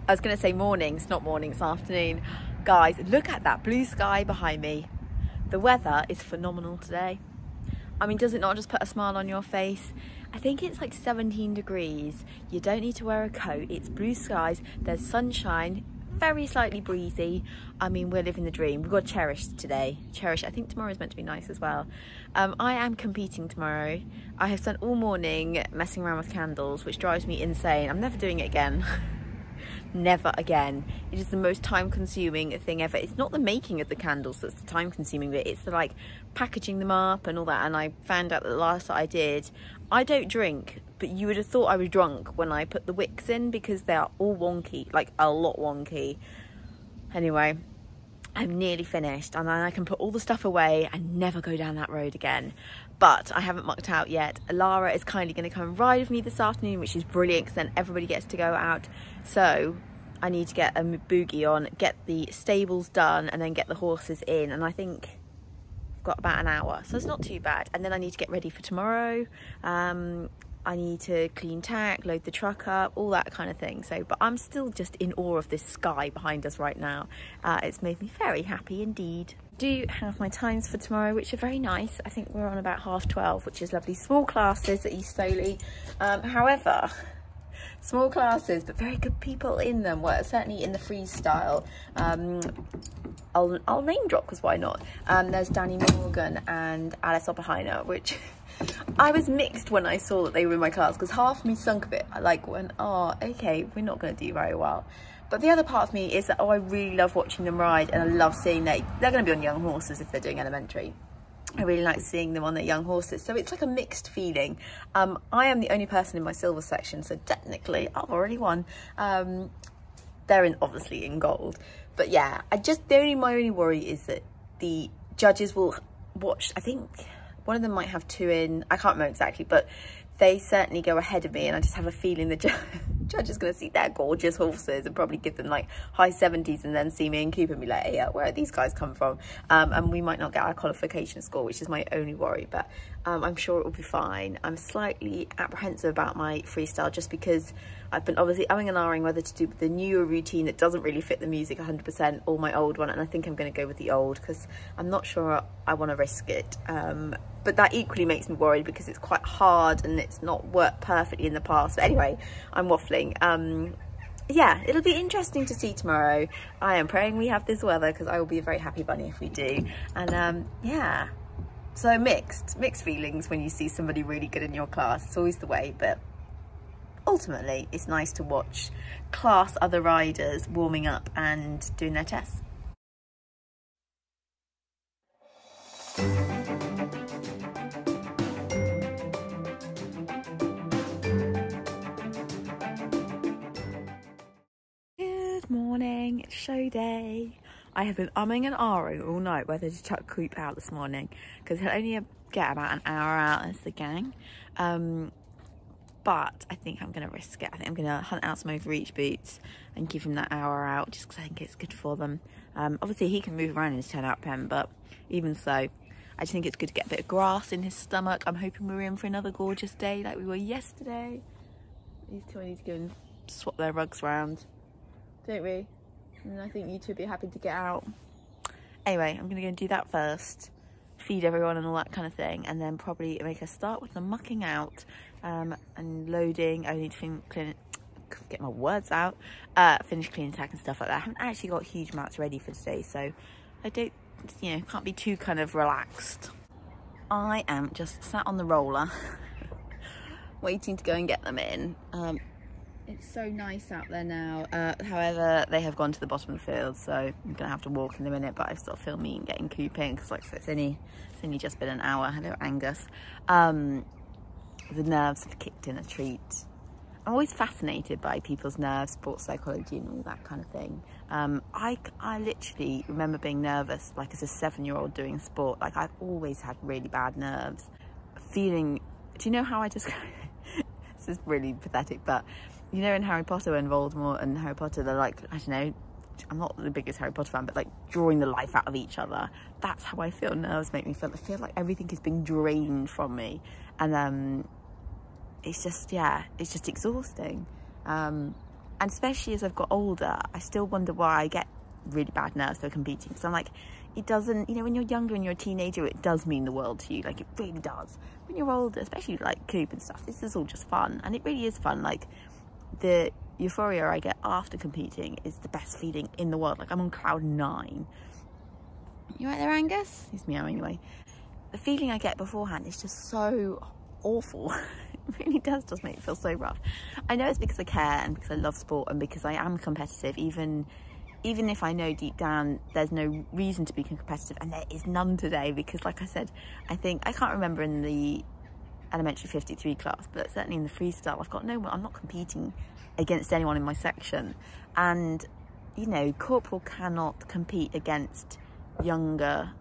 I was going to say mornings, not mornings, afternoon. Guys, look at that blue sky behind me. The weather is phenomenal today. I mean, does it not just put a smile on your face? I think it's like 17 degrees. You don't need to wear a coat. It's blue skies. There's sunshine, very slightly breezy. I mean, we're living the dream. We've got Cherish today. Cherish, I think tomorrow's meant to be nice as well. I am competing tomorrow. I have spent all morning messing around with candles, which drives me insane. I'm never doing it again. Never again. It is the most time-consuming thing ever. It's not the making of the candles that's the time-consuming bit. It's the like packaging them up and all that. And I found out that the last that I did, I don't drink, but you would have thought I was drunk when I put the wicks in because they are all wonky, like a lot wonky. Anyway, I'm nearly finished and then I can put all the stuff away and never go down that road again. But I haven't mucked out yet. Lara is kindly going to come and ride with me this afternoon, which is brilliant because then everybody gets to go out. So I need to get a boogie on, get the stables done and then get the horses in. And I think I've got about an hour, so it's not too bad. And then I need to get ready for tomorrow. I need to clean tack, load the truck up, all that kind of thing. So, but I'm still just in awe of this sky behind us right now. It's made me very happy indeed. Do have my times for tomorrow, which are very nice. I think we're on about 12:30, which is lovely. Small classes at East Soley. However, small classes, but very good people in them. Well, certainly in the freestyle. I'll name drop because why not? There's Danny Morgan and Alice Oppenheimer, which I was mixed when I saw that they were in my class because half of me sunk a bit. I like went, oh, okay, we're not going to do very well. But the other part of me is that, oh, I really love watching them ride and I love seeing they're going to be on young horses if they're doing elementary. I really like seeing them on their young horses. So it's like a mixed feeling. I am the only person in my silver section, so technically I've already won. They're obviously in gold. But yeah, my only worry is that the judges will watch, I think one of them might have 2 in, I can't remember exactly, but they certainly go ahead of me and I just have a feeling the judge is going to see their gorgeous horses and probably give them like high 70s and then see me and Cooper and be like, hey, where are these guys come from? And we might not get our qualification score, which is my only worry, but I'm sure it will be fine. I'm slightly apprehensive about my freestyle just because I've been obviously umming and ahhing whether to do the newer routine that doesn't really fit the music 100% or my old one, and I think I'm going to go with the old because I'm not sure I want to risk it. But that equally makes me worried because it's quite hard and it's not worked perfectly in the past. But anyway, I'm waffling. Yeah, it'll be interesting to see tomorrow. I am praying we have this weather because I will be a very happy bunny if we do. And yeah, so mixed feelings when you see somebody really good in your class. It's always the way, but ultimately it's nice to watch class other riders warming up and doing their tests. Morning, it's show day. I have been umming and ahhing all night whether to chuck Coop out this morning because he'll only get about an hour out as the gang. But I think I'm going to risk it. I think I'm going to hunt out some overreach boots and give him that hour out just because I think it's good for them. Obviously he can move around in his 10-out pen, but even so, I just think it's good to get a bit of grass in his stomach. I'm hoping we're in for another gorgeous day like we were yesterday. These two I need to go and swap their rugs around, don't we? And I think you two would be happy to get out. Anyway, I'm gonna go and do that first, feed everyone and all that kind of thing, and then probably make a start with the mucking out and loading. I need to get my words out, finish cleaning tack and stuff like that. I haven't actually got huge amounts ready for today, so I don't, you know, can't be too kind of relaxed. I am just sat on the roller waiting to go and get them in. It's so nice out there now. However, they have gone to the bottom of the field, so I'm gonna have to walk in a minute, but I've sort of filming and getting Coop in because like I said, it's only just been an hour. Hello, Angus. The nerves have kicked in a treat. I'm always fascinated by people's nerves, sports psychology and all that kind of thing. I literally remember being nervous like as a 7-year-old doing sport. Like I've always had really bad nerves. Feeling, do you know how I just, this is really pathetic, but you know in Harry Potter when Voldemort and Harry Potter, they're like, I don't know, I'm not the biggest Harry Potter fan, but like drawing the life out of each other. That's how I feel. Nerves make me feel. I feel like everything is being drained from me. And it's just, yeah, it's just exhausting. And especially as I've got older, I still wonder why I get really bad nerves for competing. So I'm like, it doesn't, you know, when you're younger and you're a teenager, it does mean the world to you. Like, it really does. When you're older, especially like Coop and stuff, this is all just fun. And it really is fun. Like, the euphoria I get after competing is the best feeling in the world. Like, I'm on cloud 9. You right there, Angus? He's meowing anyway. The feeling I get beforehand is just so awful. It really does just make it feel so rough. I know it's because I care and because I love sport and because I am competitive, even if I know deep down there's no reason to be competitive, and there is none today, because like I said, I can't remember in the elementary 53 class, but certainly in the freestyle, I've got no one, I'm not competing against anyone in my section. And, you know, Corporal cannot compete against younger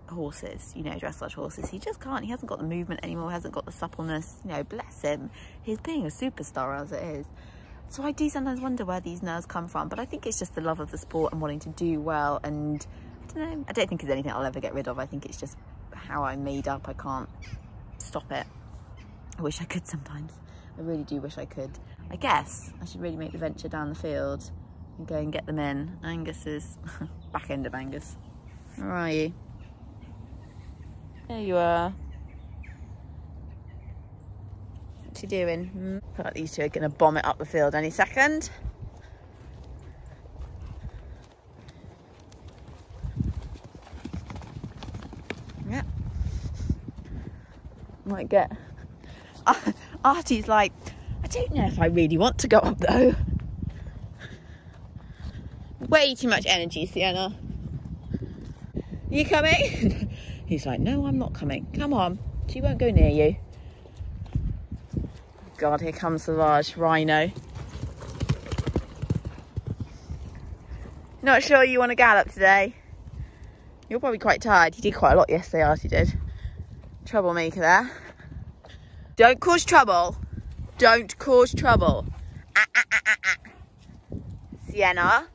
horses, you know, dressage horses. He just can't. He hasn't got the movement anymore, hasn't got the suppleness, you know, bless him. He's being a superstar as it is. So I do sometimes wonder where these nerves come from, but I think it's just the love of the sport and wanting to do well. And I don't know, I don't think there's anything I'll ever get rid of. I think it's just how I'm made up. I can't stop it. I wish I could sometimes. I really do wish I could. I guess I should really make the venture down the field and go and get them in. Angus is back end of Angus. Where are you? There you are. What's he doing? I feel like these two are going to bomb it up the field any second. Yeah. Might get... Artie's like, I don't know if I really want to go up though. Way too much energy, Sienna. You coming? He's like, no, I'm not coming. Come on. She won't go near you. God, here comes the large rhino. Not sure you want to gallop today? You're probably quite tired. You did quite a lot yesterday, Artie did. Troublemaker there. Don't cause trouble. Don't cause trouble. Sienna.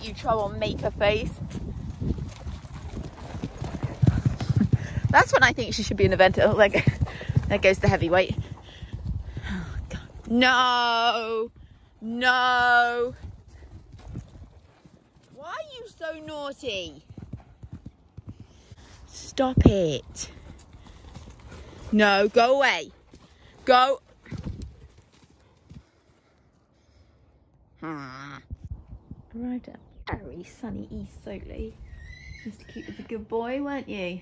You troublemaker face. That's when I think she should be an event. Oh, there goes the heavyweight. Oh, God. No, no. Why are you so naughty? Stop it. No, go away. Go. Arrived at very sunny East Soley. Mr. Cute was a good boy, weren't you?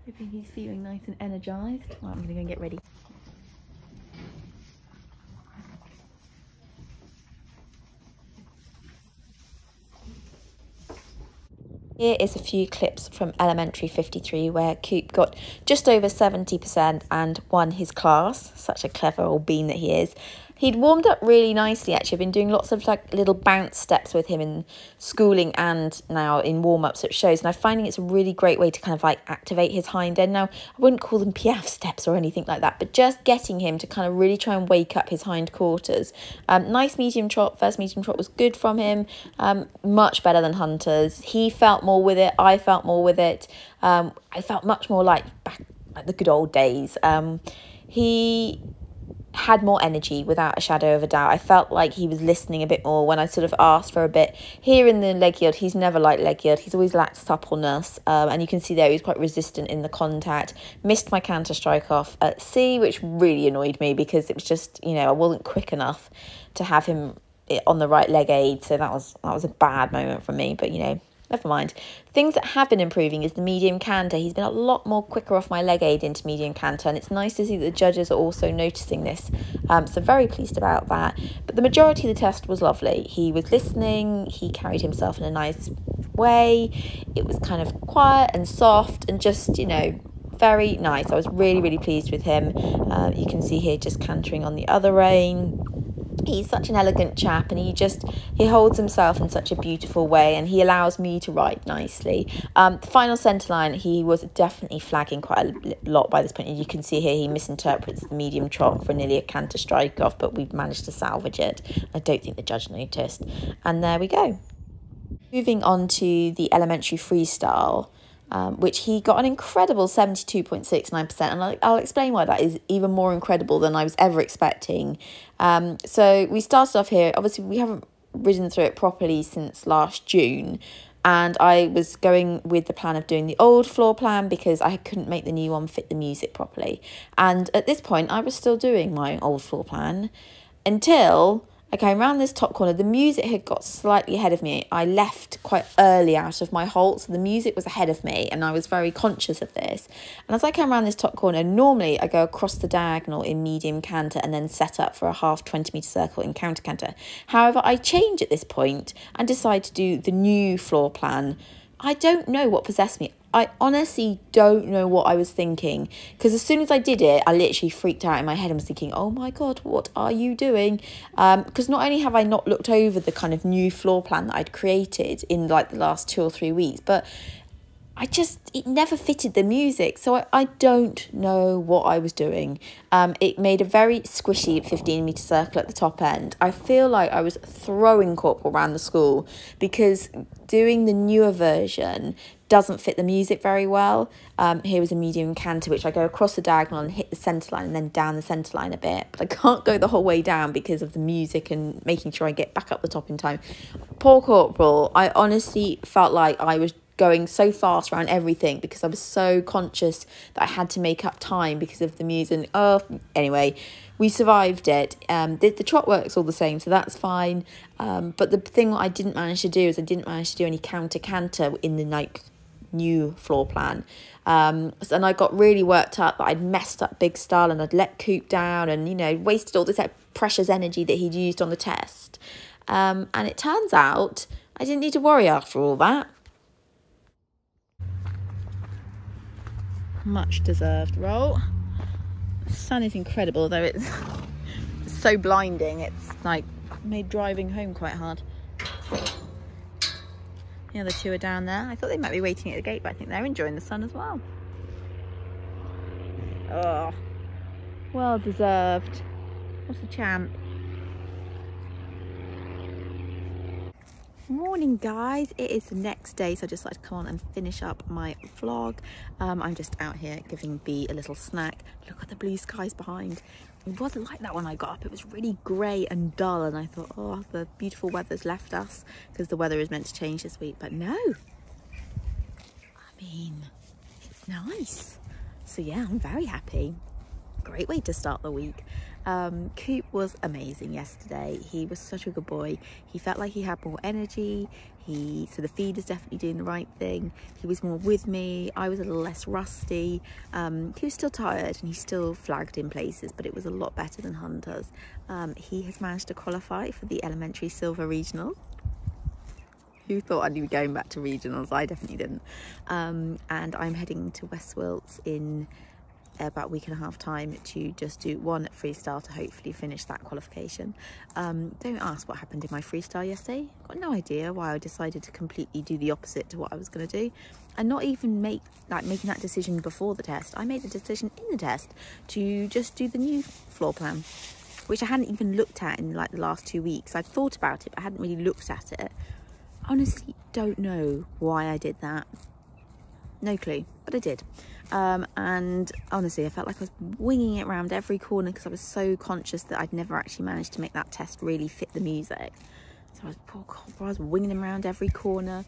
Hoping he's feeling nice and energised. Well, I'm going to go and get ready. Here is a few clips from Elementary 53 where Coop got just over 70% and won his class. Such a clever old bean that he is. He'd warmed up really nicely, actually. I've been doing lots of like little bounce steps with him in schooling and now in warm-ups at shows. And I'm finding it's a really great way to kind of like activate his hind end. Now, I wouldn't call them piaffe steps or anything like that, but just getting him to kind of really try and wake up his hind quarters. Nice medium trot. First medium trot was good from him. Much better than Hunter's. He felt more with it. I felt more with it. I felt much more like back like the good old days. He had more energy without a shadow of a doubt. I felt like he was listening a bit more when I sort of asked for a bit. Here in the leg yield, he's never liked leg yield. He's always lacked suppleness. And you can see there he's quite resistant in the contact. Missed my counter strike off at C, which really annoyed me because it was just, you know, I wasn't quick enough to have him on the right leg aid. So that was a bad moment for me, but you know, never mind. Things that have been improving is the medium canter. He's been a lot more quicker off my leg aid into medium canter, and it's nice to see that the judges are also noticing this. So very pleased about that. But the majority of the test was lovely. He was listening, he carried himself in a nice way. It was kind of quiet and soft and just, you know, very nice. I was really, really pleased with him. You can see here just cantering on the other rein. He's such an elegant chap, and he holds himself in such a beautiful way, and he allows me to ride nicely. The final centre line, he was definitely flagging quite a lot by this point. You can see here he misinterprets the medium trot for nearly a canter strike off, but we've managed to salvage it. I don't think the judge noticed. And there we go. Moving on to the elementary freestyle. which he got an incredible 72.69%. And I'll explain why that is even more incredible than I was ever expecting. So we started off here. Obviously, we haven't ridden through it properly since last June. And I was going with the plan of doing the old floor plan because I couldn't make the new one fit the music properly. And at this point, I was still doing my old floor plan until I came around this top corner. The music had got slightly ahead of me. I left quite early out of my halt, so the music was ahead of me, and I was very conscious of this. And as I came around this top corner, normally I go across the diagonal in medium canter and then set up for a half 20-metre circle in counter canter. However, I change at this point and decide to do the new floor plan. I don't know what possessed me. I honestly don't know what I was thinking, because as soon as I did it, I literally freaked out in my head and was thinking, oh my God, what are you doing? Because not only have I not looked over the kind of new floor plan that I'd created in like the last 2 or 3 weeks, but it never fitted the music. So I don't know what I was doing. It made a very squishy 15-metre circle at the top end. I feel like I was throwing Corporal around the school because doing the newer version doesn't fit the music very well. Here was a medium canter, which I go across the diagonal and hit the centre line and then down the centre line a bit. But I can't go the whole way down because of the music and making sure I get back up the top in time. Poor Corporal, I honestly felt like I was going so fast around everything because I was so conscious that I had to make up time because of the music. Anyway, we survived it. The trot works all the same, so that's fine. But the thing that I didn't manage to do is I didn't manage to do any counter canter in the new floor plan. And I got really worked up that I'd messed up Big Style and I'd let Coop down and, wasted all this precious energy that he'd used on the test. And it turns out I didn't need to worry after all that. Much deserved roll. The sun is incredible, though it's so blinding. It's made driving home quite hard. The other two are down there. I thought they might be waiting at the gate, but I think they're enjoying the sun as well. Oh, well deserved. What a champ. Morning guys, it is the next day, so I just like to come on and finish up my vlog. I'm just out here giving Bea a little snack. Look at the blue skies behind. It wasn't like that when I got up. It was really grey and dull, and I thought, oh, the beautiful weather's left us because the weather is meant to change this week. But no, I mean, it's nice. So yeah, I'm very happy. Great way to start the week. Coop was amazing yesterday. He was such a good boy. He felt like he had more energy. So the feed is definitely doing the right thing. He was more with me. I was a little less rusty. He was still tired and he still flagged in places, but it was a lot better than Hunter's. He has managed to qualify for the elementary silver regional. Who thought I'd be going back to regionals? I definitely didn't. And I'm heading to West Wilts in about a week and a half time to just do one freestyle to hopefully finish that qualification. Don't ask what happened in my freestyle yesterday. Got no idea why I decided to completely do the opposite to what I was going to do, and not even making that decision before the test. I made the decision in the test to just do the new floor plan, which I hadn't even looked at in the last 2 weeks. I'd thought about it, but I hadn't really looked at it. Honestly, don't know why I did that. No clue, but I did. And honestly, I felt like I was winging it around every corner because I was so conscious that I'd never actually managed to make that test really fit the music. So I was winging them around every corner.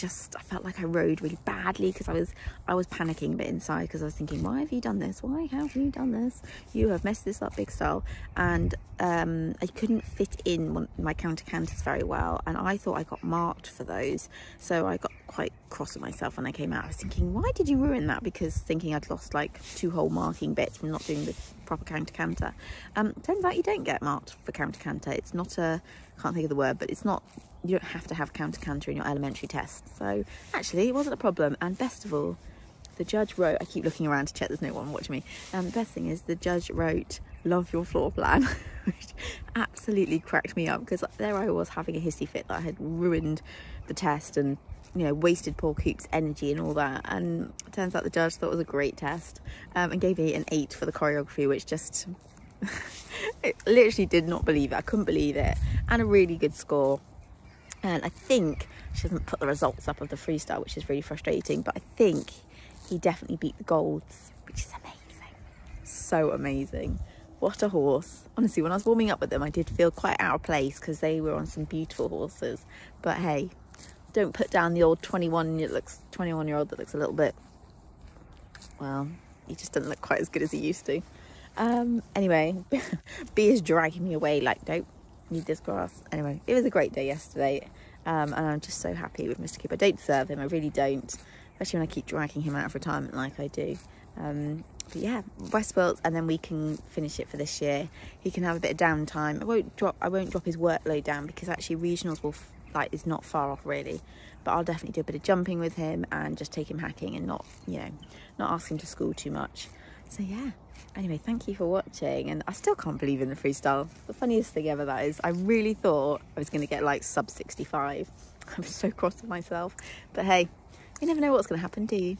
I felt like I rode really badly because I was panicking a bit inside because I was thinking, why have you done this? Why have you done this? You have messed this up, Big Style. And I couldn't fit in my counter canters very well, and I thought I got marked for those, so I got quite cross with myself when I came out. I was thinking, why did you ruin that? Because thinking I'd lost 2 whole marking bits from not doing the proper counter canter. Turns out you don't get marked for counter canter. It's not a, can't think of the word, but it's not, you don't have to have counter canter in your elementary test. So actually it wasn't a problem. And best of all, the judge wrote, I keep looking around to check there's no one watching me. The best thing is the judge wrote, love your floor plan, which absolutely cracked me up because there I was having a hissy fit that I had ruined the test and wasted poor Coop's energy and all that. And it turns out the judge thought it was a great test, and gave me an 8 for the choreography, which just it literally did not believe it. I couldn't believe it. And a really good score. And I think she hasn't put the results up of the freestyle, which is really frustrating, but I think he definitely beat the golds, which is amazing. So amazing. What a horse. Honestly, when I was warming up with them, I did feel quite out of place because they were on some beautiful horses. But hey, don't put down the old 21-year-old that looks a little bit, well, he just doesn't look quite as good as he used to. Anyway, B is dragging me away like, nope, need this grass. Anyway, it was a great day yesterday, and I'm just so happy with Mr. Cooper. I don't deserve him, I really don't, especially when I keep dragging him out of retirement like I do. But yeah, Westworld, and then we can finish it for this year. He can have a bit of downtime. I won't drop his workload down because actually regionals is not far off really. But I'll definitely do a bit of jumping with him and just take him hacking and not ask him to school too much. So yeah. Anyway, thank you for watching, and I still can't believe in the freestyle. The funniest thing ever, that is. I really thought I was going to get like sub 65. I was so cross with myself. But hey, you never know what's going to happen, do you?